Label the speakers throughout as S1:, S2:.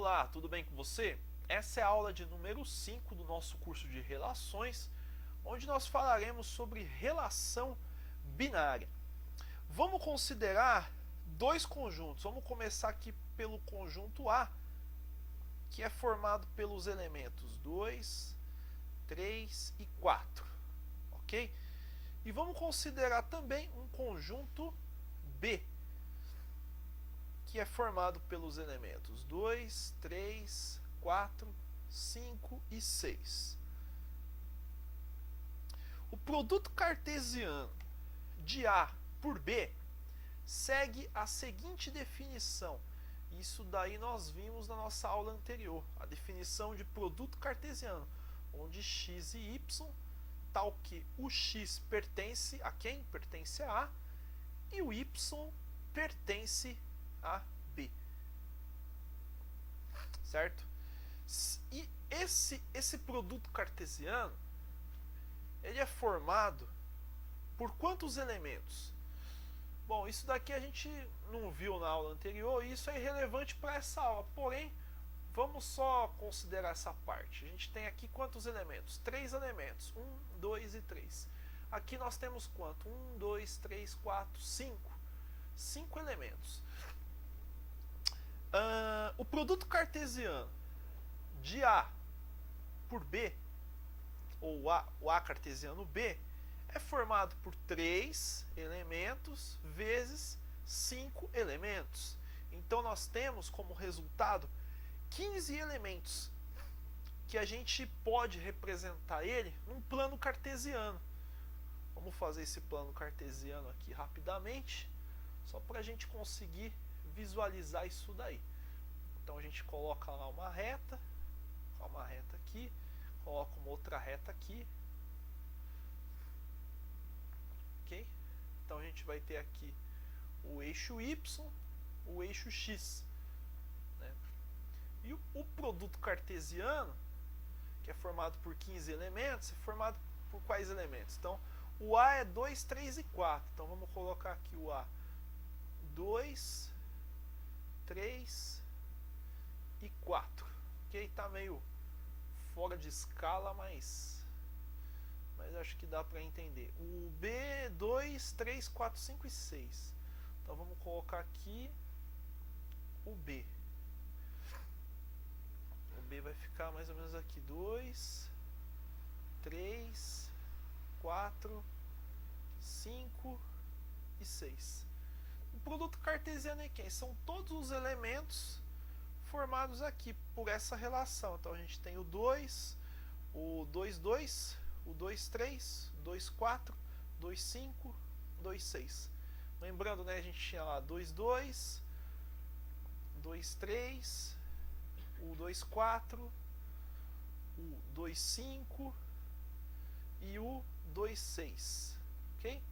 S1: Olá, tudo bem com você? Essa é a aula de número 5 do nosso curso de Relações, onde nós falaremos sobre relação binária. Vamos considerar dois conjuntos. Vamos começar aqui pelo conjunto A, que é formado pelos elementos 2, 3 e 4, ok? E vamos considerar também um conjunto B, que é formado pelos elementos 2, 3, 4, 5 e 6. O produto cartesiano de A por B segue a seguinte definição. Isso daí nós vimos na nossa aula anterior, a definição de produto cartesiano, onde x e y, tal que o x pertence a quem? Pertence a A, e o y pertence a B. Certo? E esse produto cartesiano, ele é formado por quantos elementos? Bom, isso daqui a gente não viu na aula anterior e isso é irrelevante para essa aula, porém, vamos só considerar essa parte. A gente tem aqui quantos elementos? 3 elementos, 1, 2 e 3. Aqui nós temos quanto? 1, 2, 3, 4, 5. 5 elementos. O produto cartesiano de A por B, ou o A cartesiano B, é formado por 3 elementos vezes 5 elementos. Então nós temos como resultado 15 elementos, que a gente pode representar ele num plano cartesiano. Vamos fazer esse plano cartesiano aqui rapidamente, só para a gente conseguir visualizar isso daí. Então a gente coloca lá uma reta aqui, coloca uma outra reta aqui, ok? Então a gente vai ter aqui o eixo y, o eixo x, né? E o produto cartesiano, que é formado por 15 elementos, é formado por quais elementos? Então o A é 2, 3 e 4, então vamos colocar aqui o A 2, 3 e 4, ok? Tá meio fora de escala, mas acho que dá para entender. O B 2, 3, 4, 5 e 6. Então vamos colocar aqui o B. O B vai ficar mais ou menos aqui 2, 3, 4, 5 e 6. O produto cartesiano é quem? São todos os elementos formados aqui por essa relação. Então a gente tem o 2, o 2, 2, o 2, 3, 2, 4, 2, 5, 2, 6. Lembrando, né, a gente tinha lá 2, 2, 2, 3, o 2, 4, o 2, 5 e o 2, 6. Ok?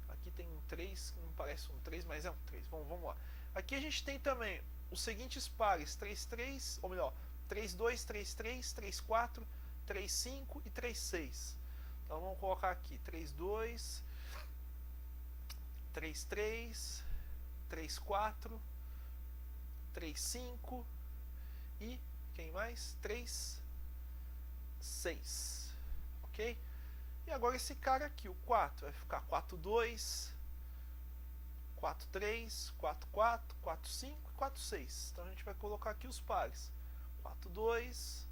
S1: Aqui tem um 3, que não parece um 3, mas é um 3. Vamos lá. Aqui a gente tem também os seguintes pares: 3, 3, ou melhor, 3, 2, 3, 3, 3, 4, 3, 5 e 3, 6. Então vamos colocar aqui 3, 2, 3, 3, 3, 4, 3, 5 e quem mais? 3, 6. Ok? E agora esse cara aqui, o 4, vai ficar 4, 2, 4, 3, 4, 4, 4, 5 e 4, 6. Então a gente vai colocar aqui os pares: 4, 2,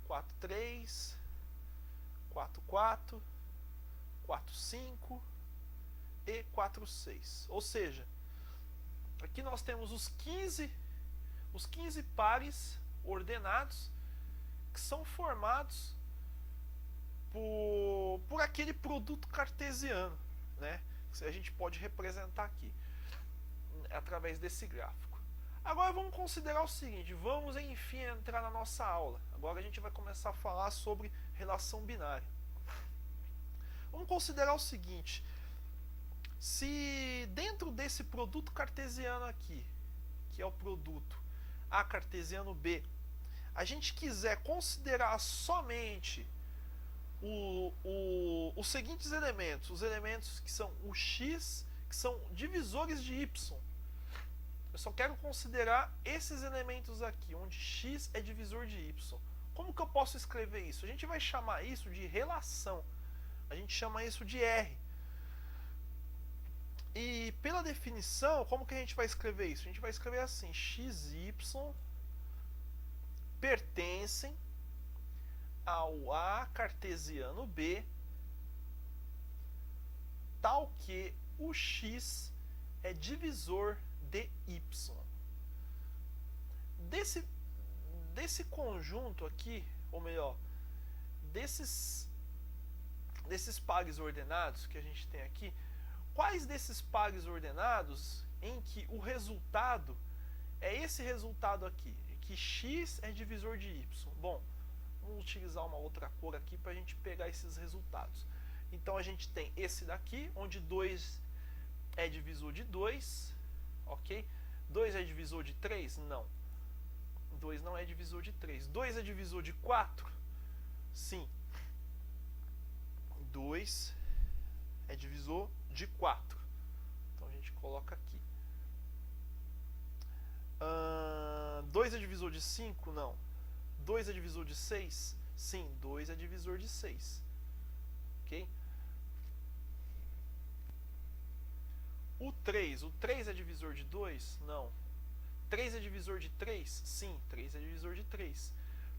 S1: 4, 3, 4, 4, 4, 5 e 4, 6. Ou seja, aqui nós temos os 15 pares ordenados que são formados por aquele produto cartesiano, né? Que a gente pode representar aqui através desse gráfico. Agora vamos considerar o seguinte, vamos enfim entrar na nossa aula. Agora a gente vai começar a falar sobre relação binária. Vamos considerar o seguinte: se dentro desse produto cartesiano aqui, que é o produto A cartesiano B, a gente quiser considerar somente os seguintes elementos, os elementos que são o x, que são divisores de y. Eu só quero considerar esses elementos aqui, onde x é divisor de y. Como que eu posso escrever isso? A gente vai chamar isso de relação. A gente chama isso de R. E pela definição, como que a gente vai escrever isso? A gente vai escrever assim: x e y pertencem ao A cartesiano B, tal que o x é divisor de y. Desse conjunto aqui, ou melhor, desses pares ordenados que a gente tem aqui, quais desses pares ordenados em que o resultado é esse resultado aqui, que x é divisor de y? Bom, vamos utilizar uma outra cor aqui para a gente pegar esses resultados. Então a gente tem esse daqui, onde 2 é divisor de 2, ok? 2 é divisor de 3? Não. 2 não é divisor de 3. 2 é divisor de 4? Sim. 2 é divisor de 4. Então a gente coloca aqui. 2 é divisor de 5? Não. 2 é divisor de 6? Sim, 2 é divisor de 6. Ok? O 3 é divisor de 2? Não. 3 é divisor de 3? Sim, 3 é divisor de 3.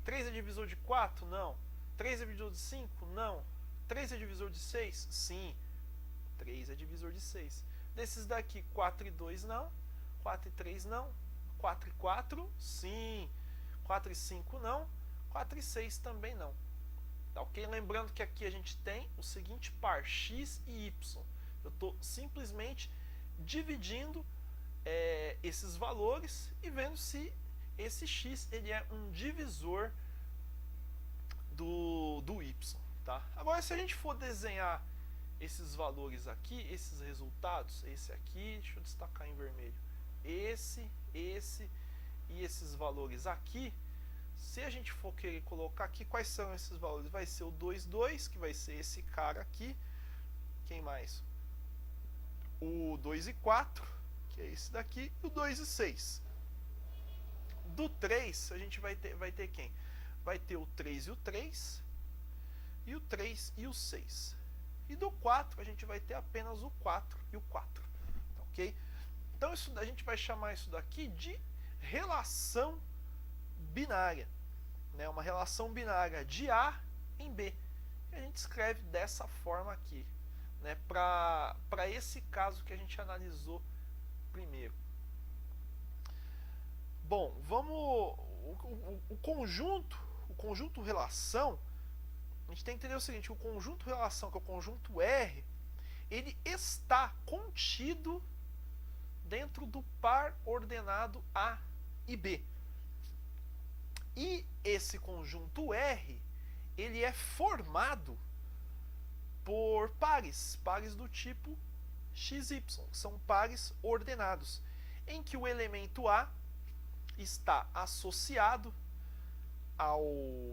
S1: 3 é divisor de 4? Não. 3 é divisor de 5? Não. 3 é divisor de 6? Sim, 3 é divisor de 6. Desses daqui, 4 e 2 não. 4 e 3 não. 4 e 4? Sim. 4 e 5 não. 4 e 6 também não. Tá ok? Lembrando que aqui a gente tem o seguinte par, x e y. Eu estou simplesmente dividindo esses valores e vendo se esse x ele é um divisor do y. Tá? Agora, se a gente for desenhar esses valores aqui, esses resultados, esse aqui, deixa eu destacar em vermelho, esse e esses valores aqui, se a gente for querer colocar aqui, quais são esses valores? Vai ser o 2, 2, que vai ser esse cara aqui. Quem mais? O 2 e 4, que é esse daqui, e o 2 e 6. Do 3, a gente vai ter quem? Vai ter o 3 e o 3, e o 3 e o 6. E do 4, a gente vai ter apenas o 4 e o 4. Tá, ok? Então, a gente vai chamar isso daqui de relação binária. Né? Uma relação binária de A em B. E a gente escreve dessa forma aqui. Né, para esse caso que a gente analisou primeiro. Bom, vamos o conjunto relação, a gente tem que entender o seguinte: o conjunto relação, que é o conjunto R, ele está contido dentro do par ordenado A e B. E esse conjunto R, ele é formado por pares do tipo XY, que são pares ordenados, em que o elemento A está associado ao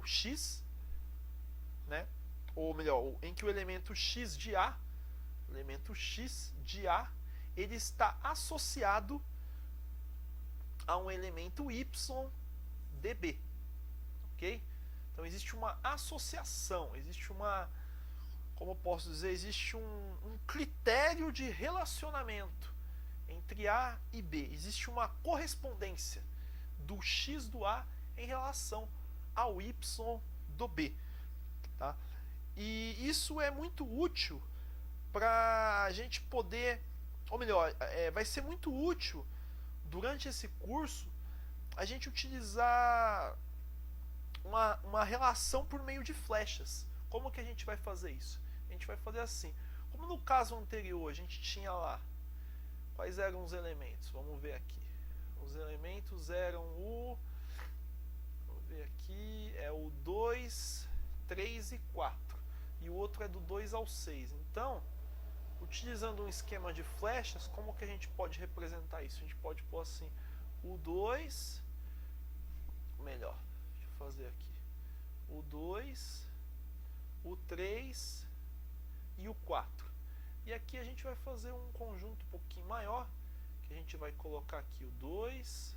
S1: X, né? Ou melhor, em que o elemento X de A, ele está associado a um elemento Y de B, ok? Então existe uma associação, existe uma, como eu posso dizer, existe um critério de relacionamento entre A e B. Existe uma correspondência do X do A em relação ao Y do B. Tá? E isso é muito útil para a gente poder, ou melhor, vai ser muito útil durante esse curso a gente utilizar uma relação por meio de flechas. Como que a gente vai fazer isso? A gente vai fazer assim. Como no caso anterior a gente tinha lá, quais eram os elementos? Vamos ver aqui. Os elementos eram vamos ver aqui, é o 2, 3 e 4. E o outro é do 2 ao 6. Então, utilizando um esquema de flechas, como que a gente pode representar isso? A gente pode pôr assim, o 2, melhor, deixa eu fazer aqui. O 2, o 3 e o 4. E aqui a gente vai fazer um conjunto um pouquinho maior, que a gente vai colocar aqui o 2,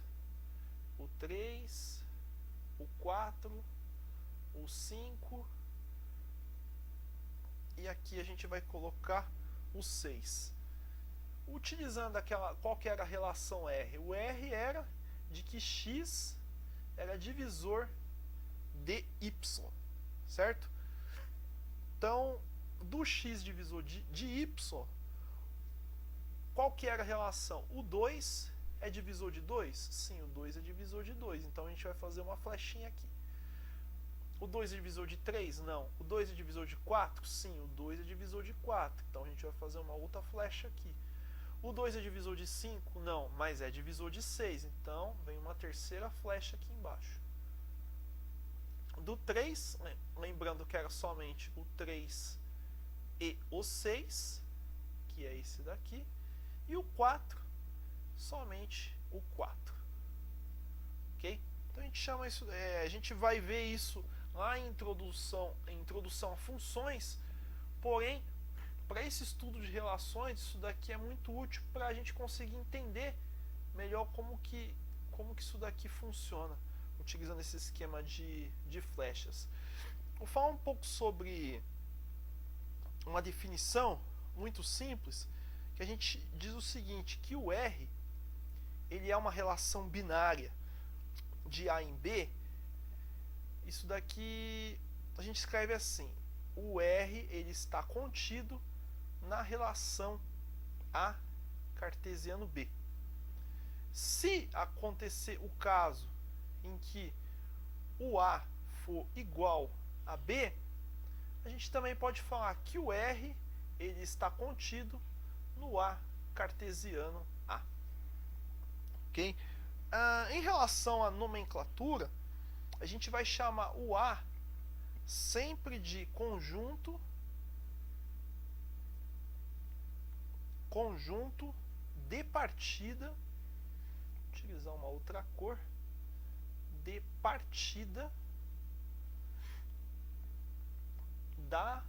S1: o 3, o 4, o 5 e aqui a gente vai colocar o 6. Utilizando qual que era a relação R? O R era de que x era divisor de y, certo? Então, do x divisor de y, qual que era a relação? O 2 é divisor de 2? Sim, o 2 é divisor de 2, então a gente vai fazer uma flechinha aqui. O 2 é divisor de 3? Não. O 2 é divisor de 4? Sim, o 2 é divisor de 4, então a gente vai fazer uma outra flecha aqui. O 2 é divisor de 5? Não, mas é divisor de 6, então vem uma terceira flecha aqui embaixo. Do 3, lembrando que era somente o 3 e o 6, que é esse daqui, e o 4, somente o 4. Ok? Então a gente chama isso, a gente vai ver isso lá em introdução a funções, porém, para esse estudo de relações, isso daqui é muito útil para a gente conseguir entender melhor como que isso daqui funciona, utilizando esse esquema de flechas. Vou falar um pouco sobre uma definição muito simples, que a gente diz o seguinte, que o R ele é uma relação binária de A em B. Isso daqui a gente escreve assim, o R ele está contido na relação A cartesiano B. Se acontecer o caso em que o A for igual a B, a gente também pode falar que o R ele está contido no A cartesiano A. Ok? Em relação à nomenclatura, a gente vai chamar o A sempre de conjunto de partida, utilizar uma outra cor, de partida da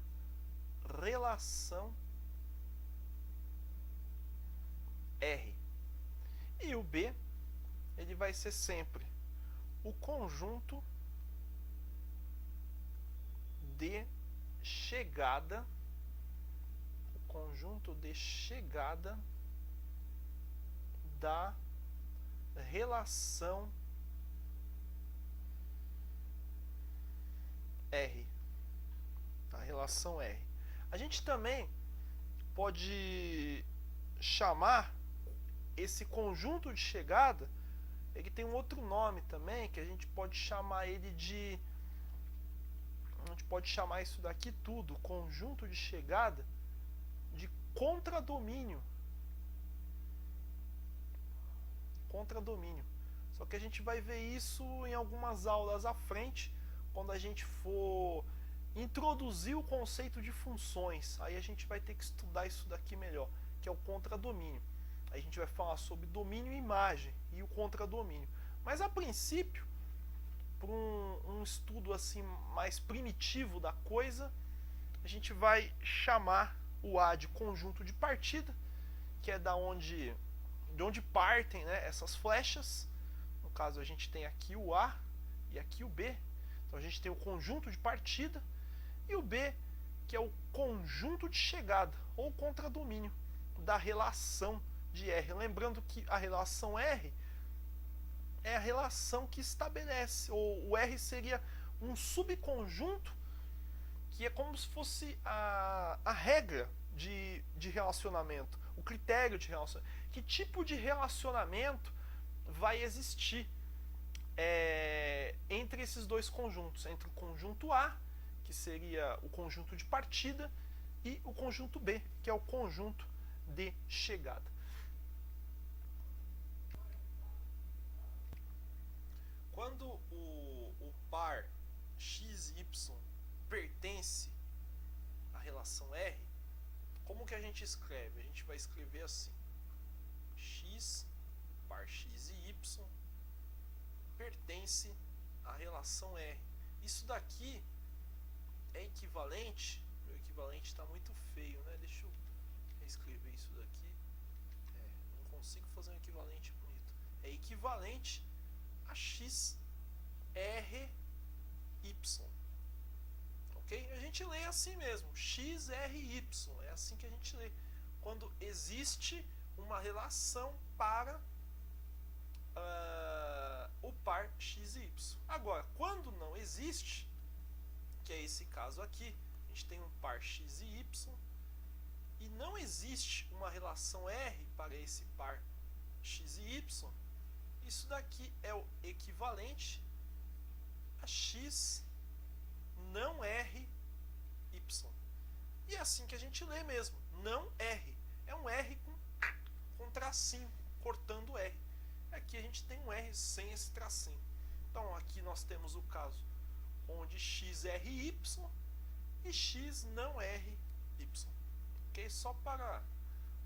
S1: relação R. E o B, ele vai ser sempre o conjunto de chegada, da relação R. A relação R. A gente também pode chamar esse conjunto de chegada, ele tem um outro nome também, que a gente pode chamar ele de... A gente pode chamar isso daqui tudo, conjunto de chegada, de contradomínio. Contradomínio. Só que a gente vai ver isso em algumas aulas à frente, quando a gente for introduzir o conceito de funções. Aí a gente vai ter que estudar isso daqui melhor, que é o contradomínio. Aí a gente vai falar sobre domínio e imagem e o contradomínio. Mas a princípio, por um estudo assim mais primitivo da coisa, a gente vai chamar o A de conjunto de partida, que é de onde partem, né, essas flechas. No caso, a gente tem aqui o A e aqui o B. Então a gente tem o conjunto de partida e o B, que é o conjunto de chegada, ou contradomínio da relação de R. Lembrando que a relação R é a relação que estabelece, ou o R seria um subconjunto que é como se fosse a regra de relacionamento, o critério de relacionamento. Que tipo de relacionamento vai existir entre esses dois conjuntos, entre o conjunto A, que seria o conjunto de partida, e o conjunto B, que é o conjunto de chegada. Quando o par x e y pertence à relação R, como que a gente escreve? A gente vai escrever assim: x, par x e y pertence à relação R. Isso daqui é equivalente, meu equivalente está muito feio, né? Deixa eu reescrever isso daqui. Não consigo fazer um equivalente bonito. É equivalente a x r y. Ok? A gente lê assim mesmo, x r y. É assim que a gente lê. Quando existe uma relação para o par x e y. Agora, quando não existe, que é esse caso aqui, a gente tem um par x e y, e não existe uma relação R para esse par x e y, isso daqui é o equivalente a x não R y. E é assim que a gente lê mesmo, não R. É um R com tracinho, cortando R. Aqui a gente tem um R sem esse tracinho. Então aqui nós temos o caso onde x é RY e x não é RY. Ok? Só para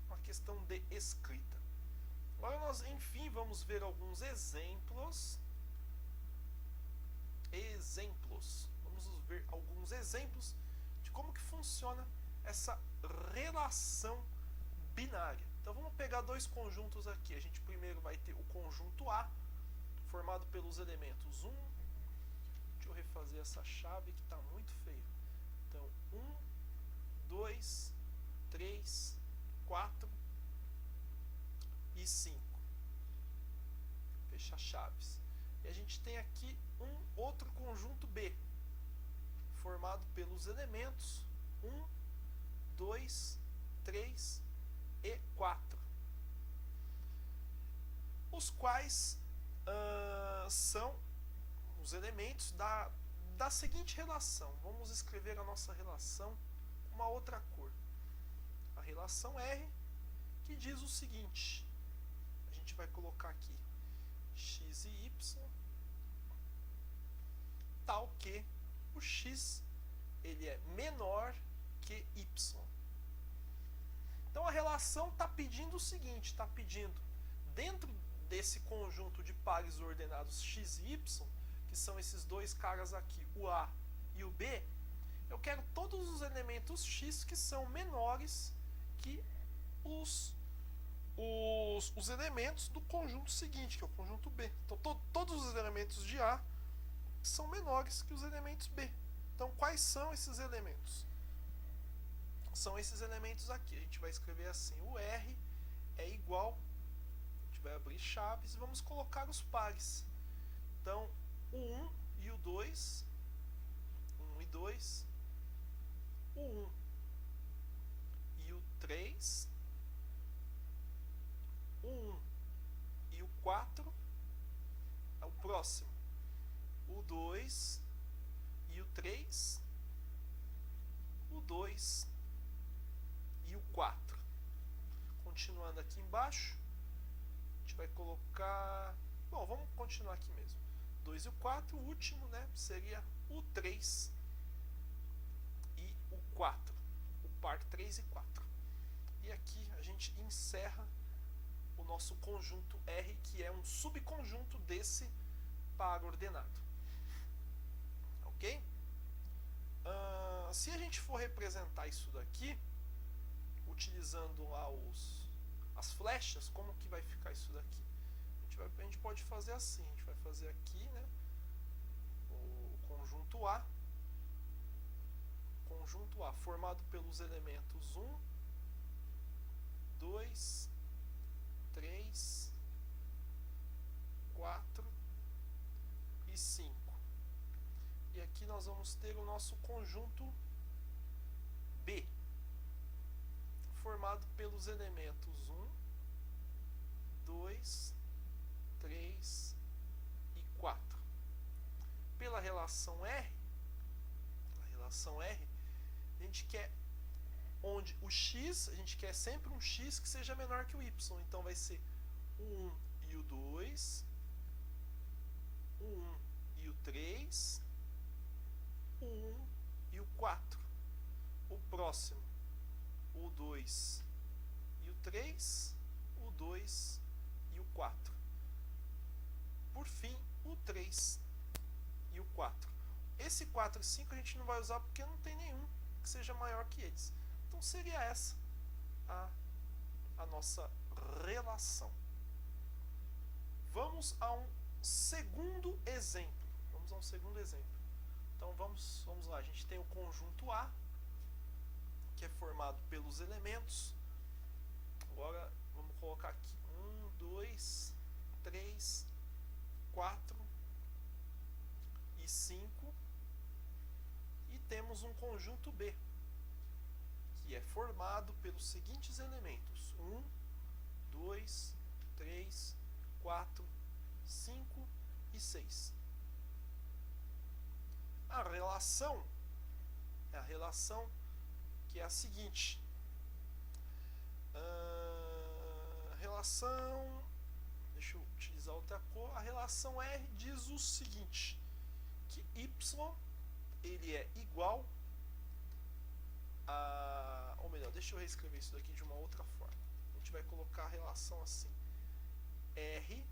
S1: uma questão de escrita. Agora nós, enfim, vamos ver alguns exemplos. Vamos ver alguns exemplos de como que funciona essa relação binária. Então vamos pegar dois conjuntos aqui. A gente primeiro vai ter o conjunto A, formado pelos elementos 1. Deixa eu refazer essa chave que está muito feio. Então 1, 2, 3, 4 e 5. Fechar chaves. E a gente tem aqui um outro conjunto B, formado pelos elementos 1, 2, 3 e 4, os quais são os elementos da seguinte relação. Vamos escrever a nossa relação com uma outra cor. A relação R, que diz o seguinte: a gente vai colocar aqui x e y, tal que o x ele é menor que y. Então a relação está pedindo o seguinte, está pedindo, dentro desse conjunto de pares ordenados x e y, que são esses dois caras aqui, o A e o B, eu quero todos os elementos x que são menores que os elementos do conjunto seguinte, que é o conjunto B. Então todos os elementos de A são menores que os elementos B. Então quais são esses elementos? São esses elementos aqui. A gente vai escrever assim: o R é igual, a gente vai abrir chaves e vamos colocar os pares. Então o 1 e o 2, 1 e 2, o 1 e o 3, o 1 e o 4, é o próximo, o 2 e o 3, o 2 e o 4. Continuando aqui embaixo, a gente vai colocar... Bom, vamos continuar aqui mesmo. 2 e o 4, o último, né, seria o 3 e o 4. O par 3 e 4. E aqui a gente encerra o nosso conjunto R, que é um subconjunto desse par ordenado. Ok? Se a gente for representar isso daqui, utilizando lá as flechas, como que vai ficar isso daqui? A gente pode fazer assim, a gente vai fazer aqui, né, o conjunto A, formado pelos elementos 1, 2, 3, 4 e 5. E aqui nós vamos ter o nosso conjunto B, formado pelos elementos 1, 2, 3 e 4. Pela relação R, a gente quer onde o x, a gente quer sempre um x que seja menor que o y. Então vai ser o 1 e o 2, o 1 e o 3, o 1 e o 4. O próximo, o 2 e o 3, o 2 e o 4. Por fim, o 3 e o 4. Esse 4 e 5 a gente não vai usar porque não tem nenhum que seja maior que eles. Então seria essa a nossa relação. Vamos a um segundo exemplo. Então vamos lá. A gente tem o conjunto A, que é formado pelos elementos. Agora vamos colocar aqui 1, 2, 3, 4 e 5. E temos um conjunto B, que é formado pelos seguintes elementos: 1, 2, 3, 4, 5 e 6. A relação que é a seguinte. Deixa eu utilizar outra cor. A relação R diz o seguinte, que Y ele é igual a... Ou melhor, deixa eu reescrever isso daqui de uma outra forma. A gente vai colocar a relação assim. Y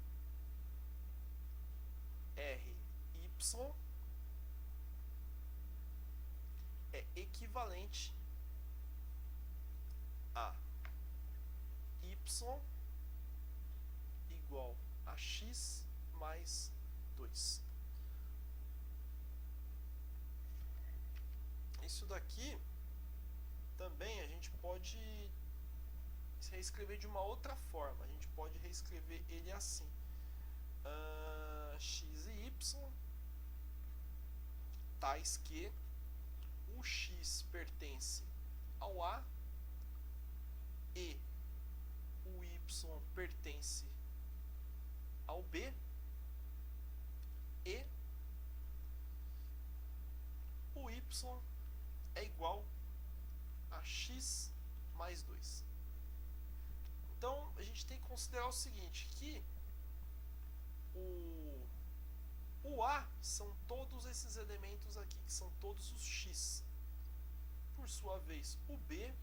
S1: é equivalente a Y igual a X mais 2. Isso daqui também a gente pode reescrever de uma outra forma. A gente pode reescrever ele assim. X e Y tais que o X pertence ao A e o Y pertence ao B e o Y é igual a X mais 2. Então a gente tem que considerar o seguinte, que o A são todos esses elementos aqui, que são todos os X. Por sua vez, o B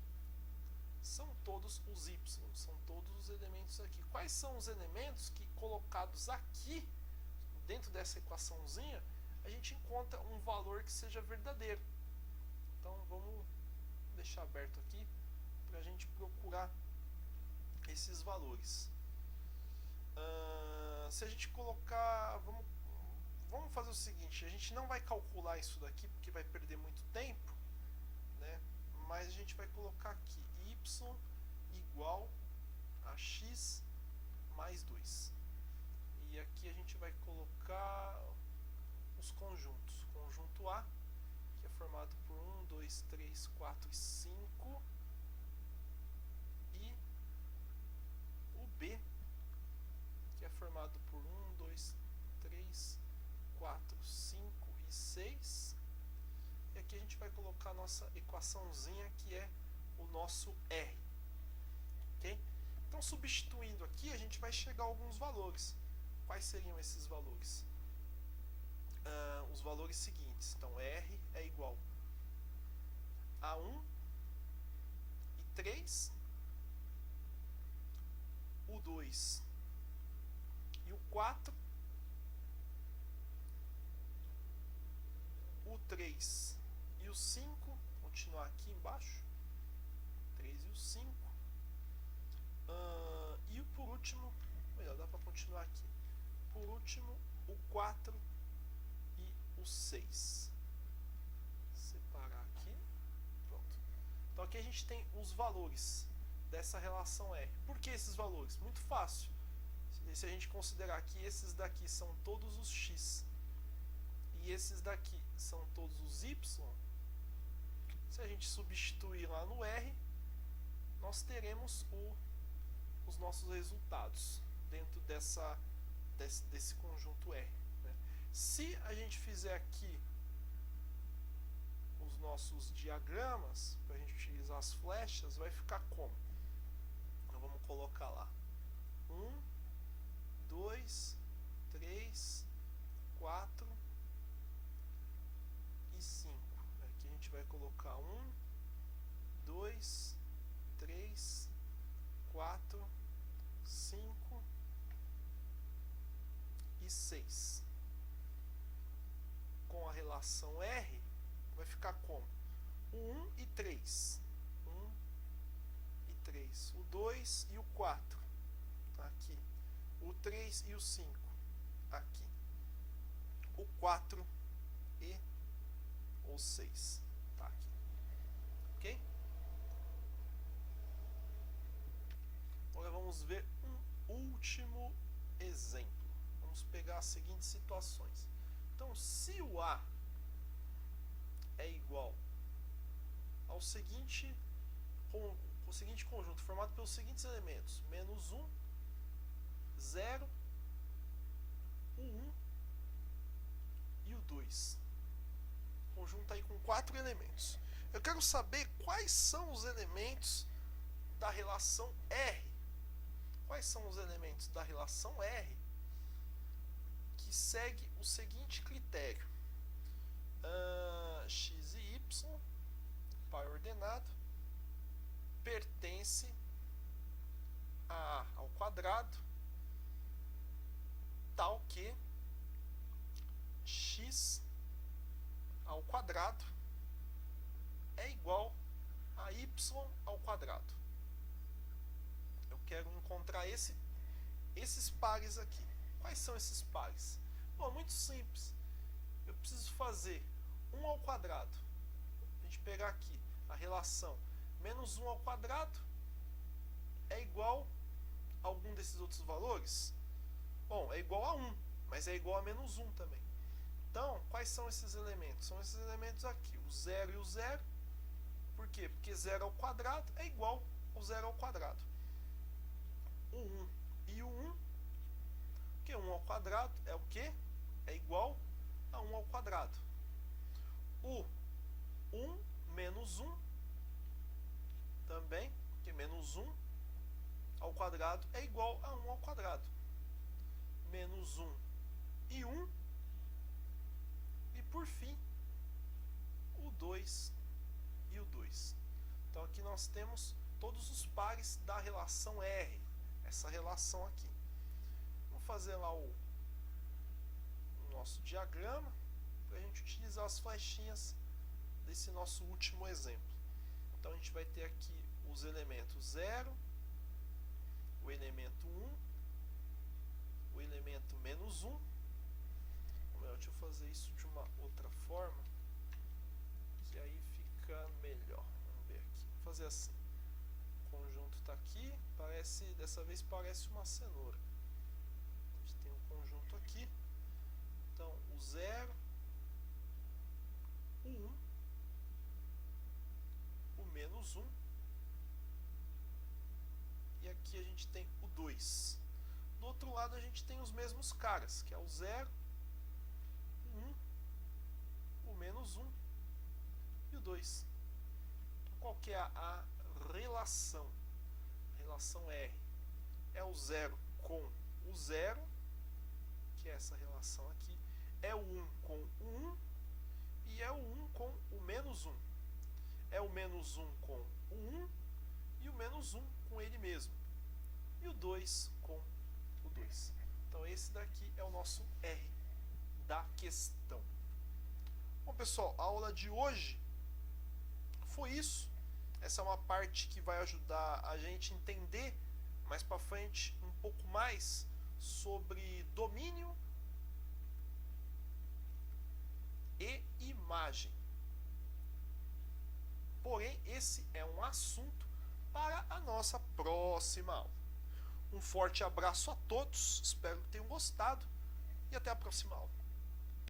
S1: são todos os Y, são todos os elementos aqui. Quais são os elementos que, colocados aqui, dentro dessa equaçãozinha, a gente encontra um valor que seja verdadeiro? Então vamos deixar aberto aqui para a gente procurar esses valores. Se a gente colocar... Vamos fazer o seguinte, a gente não vai calcular isso daqui porque vai perder muito tempo, né? Mas a gente vai colocar aqui y igual a x mais 2. E aqui a gente vai colocar os conjuntos. Conjunto A, que é formado por 1, 2, 3, 4 e 5. E o B, que é formado por 1, 2, 3, 4, 5 e 6. E aqui a gente vai colocar a nossa equaçãozinha, que é o nosso R. Ok? Então, substituindo aqui, a gente vai chegar a alguns valores. Quais seriam esses valores? Os valores seguintes. Então, R é igual a 1 e 3, o 2 e o 4, o 3 e o 5, continuar aqui embaixo, 3 e o 5, e por último, melhor, dá para continuar aqui, por último, o 4 e o 6. Separar aqui, pronto. Então aqui a gente tem os valores dessa relação R. Por que esses valores? Muito fácil. Se a gente considerar que esses daqui são todos os X e esses daqui são todos os Y, se a gente substituir lá no R, nós teremos os nossos resultados dentro desse conjunto R, né? Se a gente fizer aqui os nossos diagramas, para a gente utilizar as flechas, vai ficar como? Então vamos colocar lá 1, 2, 3, 4 e 5. Aqui a gente vai colocar 1, 2, 3, 4, 5 e 6. Com a relação R, vai ficar como? O 1 e 3. 1 e 3. O 2 e o 4. aqui. O 3 e o 5 aqui. O 4 e o 6 tá aqui. Ok? Agora vamos ver um último exemplo. Vamos pegar as seguintes situações. Então, se o A é igual ao seguinte conjunto formado pelos seguintes elementos: menos 1, 0, o 1 e o 2. Conjunto aí com 4 elementos. Eu quero saber quais são os elementos da relação R. Quais são os elementos da relação R que segue o seguinte critério: x e y, par ordenado, pertence a ao quadrado, tal que x ao quadrado é igual a y ao quadrado. Eu quero encontrar esses pares aqui. Quais são esses pares? Bom, muito simples. Eu preciso fazer 1 ao quadrado. A gente pegar aqui a relação menos 1 ao quadrado é igual a algum desses outros valores? Bom, é igual a 1, mas é igual a menos 1 também. Então, quais são esses elementos? São esses elementos aqui, o 0 e o 0. Por quê? Porque 0 ao quadrado é igual ao 0 ao quadrado. O 1 e o 1, porque 1 ao quadrado é o quê? É igual a 1 ao quadrado. O 1 menos 1 também, porque menos 1 ao quadrado é igual a 1 ao quadrado. Menos 1 e 1. E por fim, o 2 e o 2. Então aqui nós temos todos os pares da relação R. Essa relação aqui. Vamos fazer lá o nosso diagrama para a gente utilizar as flechinhas desse nosso último exemplo. Então a gente vai ter aqui os elementos 0, o elemento 1, o elemento menos 1. Deixa eu fazer isso de uma outra forma, que aí fica melhor. Vamos ver aqui. Vou fazer assim. O conjunto está aqui, dessa vez parece uma cenoura. A gente tem um conjunto aqui. Então, o 0, o 1, o menos 1, e aqui a gente tem o 2. Do outro lado a gente tem os mesmos caras, que é o 0, o 1, o menos 1 e o 2. Então, qual que é a relação? A relação R é o 0 com o 0, que é essa relação aqui, é o 1 com o 1 e é o 1 com o menos 1. É o menos 1 com o 1 e o menos 1 com ele mesmo. E o 2 com o 2. Então esse daqui é o nosso R da questão. Bom, pessoal, a aula de hoje foi isso. Essa é uma parte que vai ajudar a gente a entender mais para frente um pouco mais sobre domínio e imagem. Porém, esse é um assunto para a nossa próxima aula. Um forte abraço a todos, espero que tenham gostado e até a próxima aula.